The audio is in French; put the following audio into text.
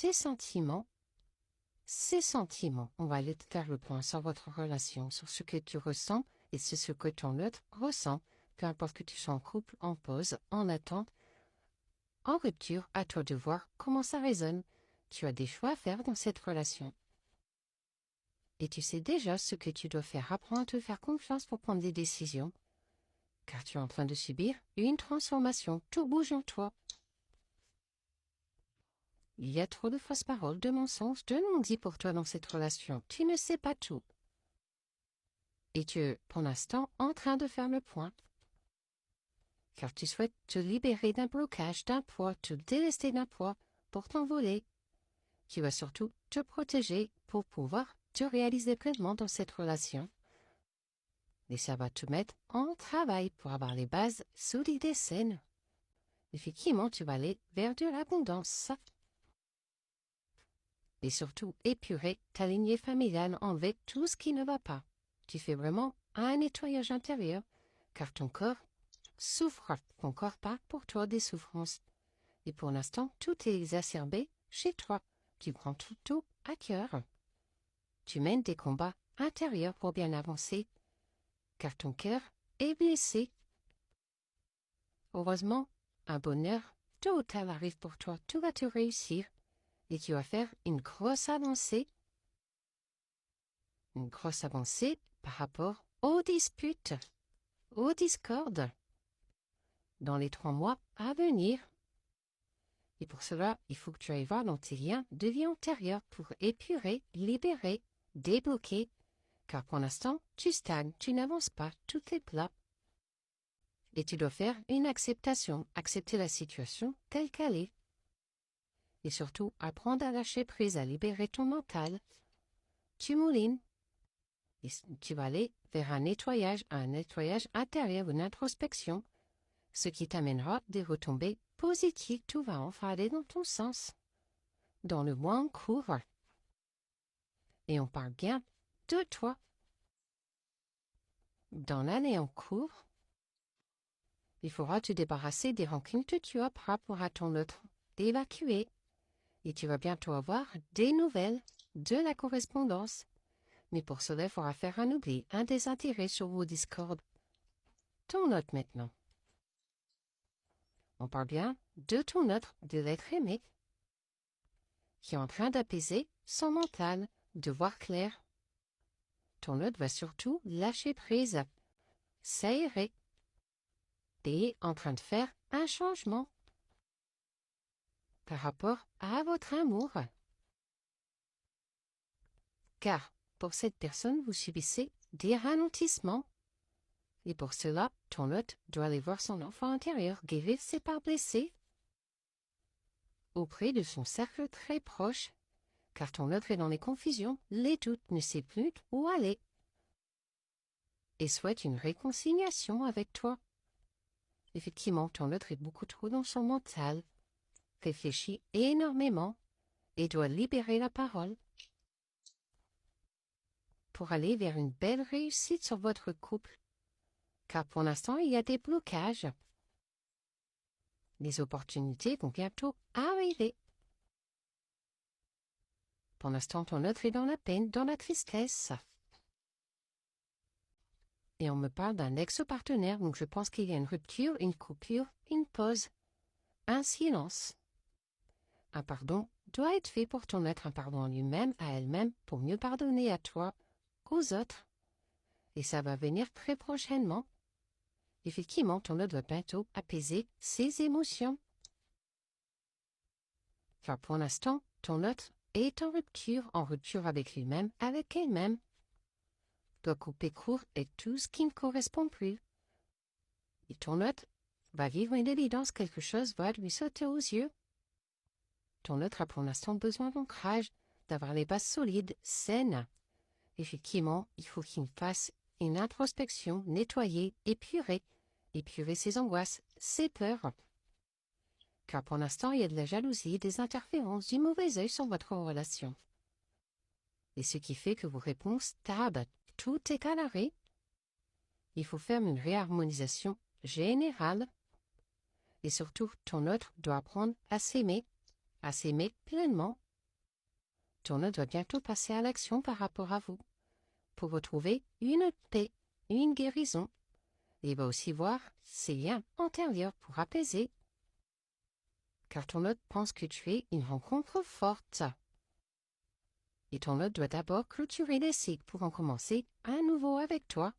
tes sentiments, ses sentiments. On va aller faire le point sur votre relation, sur ce que tu ressens et c'est ce que ton autre ressent. Peu importe que tu sois en couple, en pause, en attente, en rupture, à toi de voir comment ça résonne. Tu as des choix à faire dans cette relation. Et tu sais déjà ce que tu dois faire. Apprends à te faire confiance pour prendre des décisions. Car tu es en train de subir une transformation. Tout bouge en toi. Il y a trop de fausses paroles, de mensonges, de non-dits pour toi dans cette relation. Tu ne sais pas tout. Et tu es, pour l'instant, en train de faire le point. Car tu souhaites te libérer d'un blocage, d'un poids, te délester d'un poids pour t'envoler. Tu vas surtout te protéger pour pouvoir te réaliser pleinement dans cette relation. Et ça va te mettre en travail pour avoir les bases solides et saines. Effectivement, tu vas aller vers de l'abondance. Et surtout, épurer ta lignée familiale, enlever tout ce qui ne va pas. Tu fais vraiment un nettoyage intérieur, car ton corps souffre. Ton corps part pour toi des souffrances. Et pour l'instant, tout est exacerbé chez toi. Tu prends tout à cœur. Tu mènes des combats intérieurs pour bien avancer, car ton cœur est blessé. Heureusement, un bonheur total arrive pour toi. Tout va te réussir et tu vas faire une grosse avancée. Une grosse avancée par rapport aux disputes, aux discordes dans les 3 mois à venir. Et pour cela, il faut que tu ailles voir dans tes liens de vie antérieure pour épurer, libérer, débloquer. Car pour l'instant, tu stagnes, tu n'avances pas, tout est plat. Et tu dois faire une acceptation, accepter la situation telle qu'elle est. Et surtout, apprendre à lâcher prise, à libérer ton mental. Tu moulines. Et tu vas aller vers un nettoyage intérieur, une introspection, ce qui t'amènera des retombées positives. Tout va enfin aller dans ton sens, dans le mois en cours. Et on parle bien de toi. Dans l'année en cours, il faudra te débarrasser des rancunes que tu as par rapport à ton autre, d'évacuer. Et tu vas bientôt avoir des nouvelles, de la correspondance. Mais pour cela, il faudra faire un oubli, un désintérêt sur vos discordes. Ton autre maintenant. On parle bien de ton autre, de l'être aimé, qui est en train d'apaiser son mental, de voir clair. Ton autre va surtout lâcher prise, s'aérer, et en train de faire un changement par rapport à votre amour. Car pour cette personne, vous subissez des ralentissements. Et pour cela, ton hôte doit aller voir son enfant intérieur guérir ses parts blessées auprès de son cercle très proche, car ton hôte est dans les confusions, les doutes, ne sait plus où aller, et souhaite une réconciliation avec toi. Effectivement, ton hôte est beaucoup trop dans son mental, réfléchit énormément et doit libérer la parole pour aller vers une belle réussite sur votre couple. Car pour l'instant, il y a des blocages. Les opportunités vont bientôt arriver. Pour l'instant, ton autre est dans la peine, dans la tristesse. Et on me parle d'un ex-partenaire, donc je pense qu'il y a une rupture, une coupure, une pause, un silence. Un pardon doit être fait pour ton être, un pardon à lui-même, à elle-même, pour mieux pardonner à toi, aux autres. Et ça va venir très prochainement. Effectivement, ton autre va bientôt apaiser ses émotions. Car pour l'instant, ton autre est en rupture avec lui-même, avec elle-même. Doit couper court et tout ce qui ne correspond plus. Et ton autre va vivre une évidence, quelque chose va lui sauter aux yeux. Ton autre a pour l'instant besoin d'ancrage, d'avoir les bases solides, saines. Effectivement, il faut qu'il fasse une introspection, nettoyer, épurer ses angoisses, ses peurs. Car pour l'instant, il y a de la jalousie, des interférences, du mauvais œil sur votre relation. Et ce qui fait que vos réponses tardent. Tout est à l'arrêt. Il faut faire une réharmonisation générale. Et surtout, ton autre doit apprendre à s'aimer pleinement, ton hôte doit bientôt passer à l'action par rapport à vous, pour retrouver une paix, une guérison. Il va aussi voir ses liens antérieurs pour apaiser, car ton hôte pense que tu es une rencontre forte. Et ton hôte doit d'abord clôturer les cycles pour en commencer à nouveau avec toi.